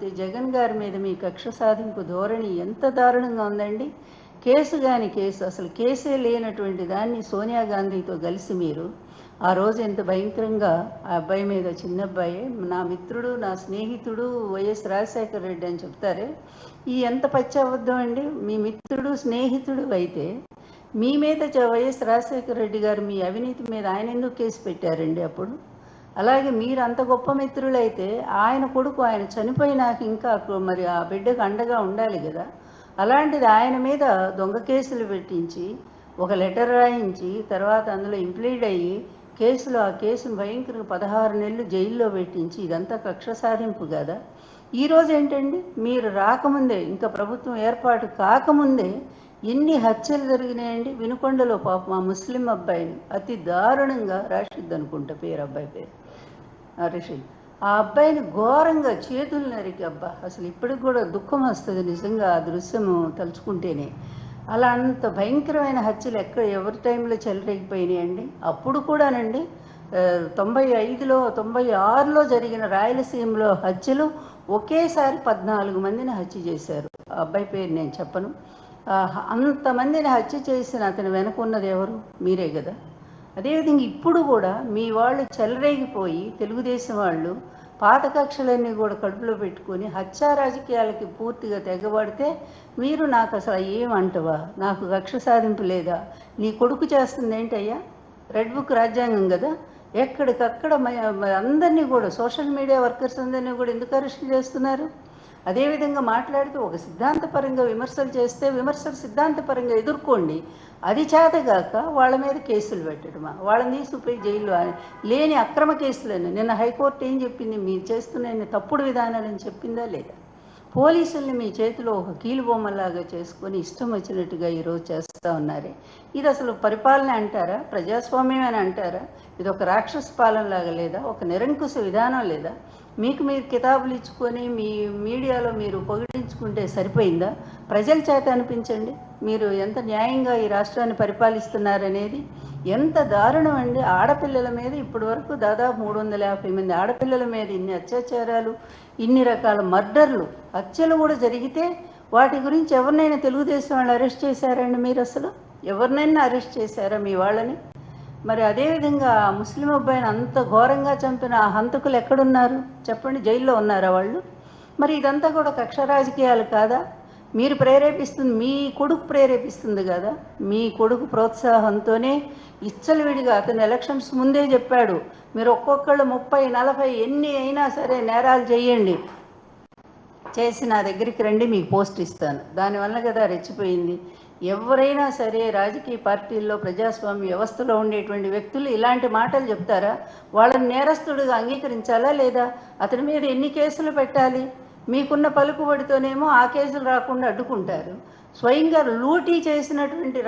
ముఖ్యమంత్రి జగన్ గారి మీద మీ కక్ష సాధింపు ధోరణి ఎంత దారుణంగా ఉందండి. కేసు అసలు కేసే లేనటువంటి దాన్ని సోనియా గాంధీతో కలిసి మీరు ఆ రోజు ఎంత భయంకరంగా ఆ అబ్బాయి మీద, చిన్న అబ్బాయి, నా మిత్రుడు, నా స్నేహితుడు వైఎస్ రాజశేఖర రెడ్డి అని చెప్తారే, ఈ ఎంత పచ్చి అబద్ధం అండి. మీ మిత్రుడు స్నేహితుడు అయితే మీ మీద వైఎస్ రాజశేఖర రెడ్డి గారు మీ అవినీతి మీద ఆయన ఎందుకు కేసు పెట్టారండి అప్పుడు? అలాగే మీరు అంత గొప్ప మిత్రులైతే ఆయన కొడుకు ఆయన చనిపోయినాక ఇంకా మరి ఆ బిడ్డకు అండగా ఉండాలి కదా. అలాంటిది ఆయన మీద దొంగ కేసులు పెట్టించి ఒక లెటర్ రాయించి తర్వాత అందులో ఇంప్లీడ్ అయ్యి ఆ కేసును భయంకరంగా 16 నెలలు జైల్లో పెట్టించి ఇదంతా కక్ష సాధింపు కదా. ఈరోజు ఏంటండి, మీరు రాకముందే, ఇంకా ప్రభుత్వం ఏర్పాటు కాకముందే ఎన్ని హత్యలు జరిగినాయండి. వినుకొండలో పాప మా ముస్లిం అబ్బాయిని అతి దారుణంగా, రాషిద్ అనుకుంటా పేరు, అబ్బాయి పేరు రిషిద్, ఆ అబ్బాయిని ఘోరంగా చేతులు నరికి, అబ్బా అసలు ఇప్పటికి కూడా దుఃఖం వస్తుంది నిజంగా ఆ దృశ్యము తలుచుకుంటేనే. అలా అంత భయంకరమైన హత్యలు ఎవరి టైంలో చెలరేగిపోయినాయండి. అప్పుడు కూడానండి 95లో 96లో జరిగిన రాయలసీమలో హత్యలు ఒకేసారి 14 మందిని హత్య చేశారు. ఆ అబ్బాయి పేరు నేను చెప్పను. అంతమందిని హత్య చేసిన అతను వెనకున్నది ఎవరు? మీరే కదా. అదేవిధంగా ఇప్పుడు కూడా మీ వాళ్ళు చెలరేగిపోయి తెలుగుదేశం వాళ్ళు పాత కక్షలన్నీ కూడా కడుపులో పెట్టుకొని హత్యా రాజకీయాలకి పూర్తిగా తెగబడితే మీరు నాకు అసలు ఏమంటవా, నాకు కక్ష సాధింపు లేదా, నీ కొడుకు చేస్తుంది ఏంటయ్యా? రెడ్ బుక్ రాజ్యాంగం కదా. ఎక్కడికక్కడ అందరినీ కూడా సోషల్ మీడియా వర్కర్స్ అందరినీ కూడా ఎందుకు అరెస్ట్ చేస్తున్నారు? అదేవిధంగా మాట్లాడుతూ ఒక సిద్ధాంతపరంగా విమర్శలు చేస్తే విమర్శలు సిద్ధాంతపరంగా ఎదుర్కోండి. అది చేతగాక వాళ్ళ మీద కేసులు పెట్టడమా, వాళ్ళని తీసుకుపోయి జైల్లో లేని అక్రమ కేసులని. నిన్న హైకోర్టు ఏం చెప్పింది? మీరు చేస్తున్న తప్పుడు విధానాలని చెప్పిందా లేదా? పోలీసుల్ని మీ చేతిలో ఒక కీలుబొమ్మలాగా చేసుకొని ఇష్టం వచ్చినట్టుగా ఈరోజు చేస్తూ ఉన్నారే. ఇది అసలు పరిపాలన అంటారా? ప్రజాస్వామ్యం అని అంటారా? ఇది ఒక రాక్షస పాలనలాగా లేదా? ఒక నిరంకుశ విధానం లేదా? మీకు మీరు కితాబులు ఇచ్చుకొని మీ మీడియాలో మీరు పొగిడించుకుంటే సరిపోయిందా? ప్రజల చేత అనిపించండి మీరు ఎంత న్యాయంగా ఈ రాష్ట్రాన్ని పరిపాలిస్తున్నారనేది. ఎంత దారుణం అండి. ఆడపిల్లల మీద ఇప్పటి వరకు దాదాపు 350 మంది ఆడపిల్లల మీద ఇన్ని అత్యాచారాలు, ఇన్ని రకాల మర్డర్లు, హత్యలు కూడా జరిగితే వాటి గురించి ఎవరినైనా తెలుగుదేశం వాళ్ళు అరెస్ట్ చేశారండి? మీరు అసలు ఎవరినైనా అరెస్ట్ చేశారా మీ వాళ్ళని? మరి అదేవిధంగా ముస్లిం అబ్బాయిని అంత ఘోరంగా చంపిన ఆ హంతకులు ఎక్కడున్నారు చెప్పండి? జైల్లో ఉన్నారా వాళ్ళు? మరి ఇదంతా కూడా కక్ష రాజకీయాలు కాదా? మీరు ప్రేరేపిస్తుంది, మీ కొడుకు ప్రేరేపిస్తుంది కదా. మీ కొడుకు ప్రోత్సాహంతోనే ఇచ్చలవిడిగా అతను ఎలక్షన్స్ ముందే చెప్పాడు, మీరు ఒక్కొక్కళ్ళు 30, 40 ఎన్ని అయినా సరే నేరాలు చేయండి, చేసి నా దగ్గరికి రండి, మీకు పోస్ట్ ఇస్తాను. దానివల్ల కదా రెచ్చిపోయింది. ఎవరైనా సరే రాజకీయ పార్టీల్లో, ప్రజాస్వామ్య వ్యవస్థలో ఉండేటువంటి వ్యక్తులు ఇలాంటి మాటలు చెప్తారా? వాళ్ళని నేరస్తుడిగా అంగీకరించాలా లేదా? అతని మీద ఎన్ని కేసులు పెట్టాలి? మీకున్న పలుకుబడితోనేమో ఆ కేసులు రాకుండా అడ్డుకుంటారు. స్వయంగా లూటీ చేసినటువంటి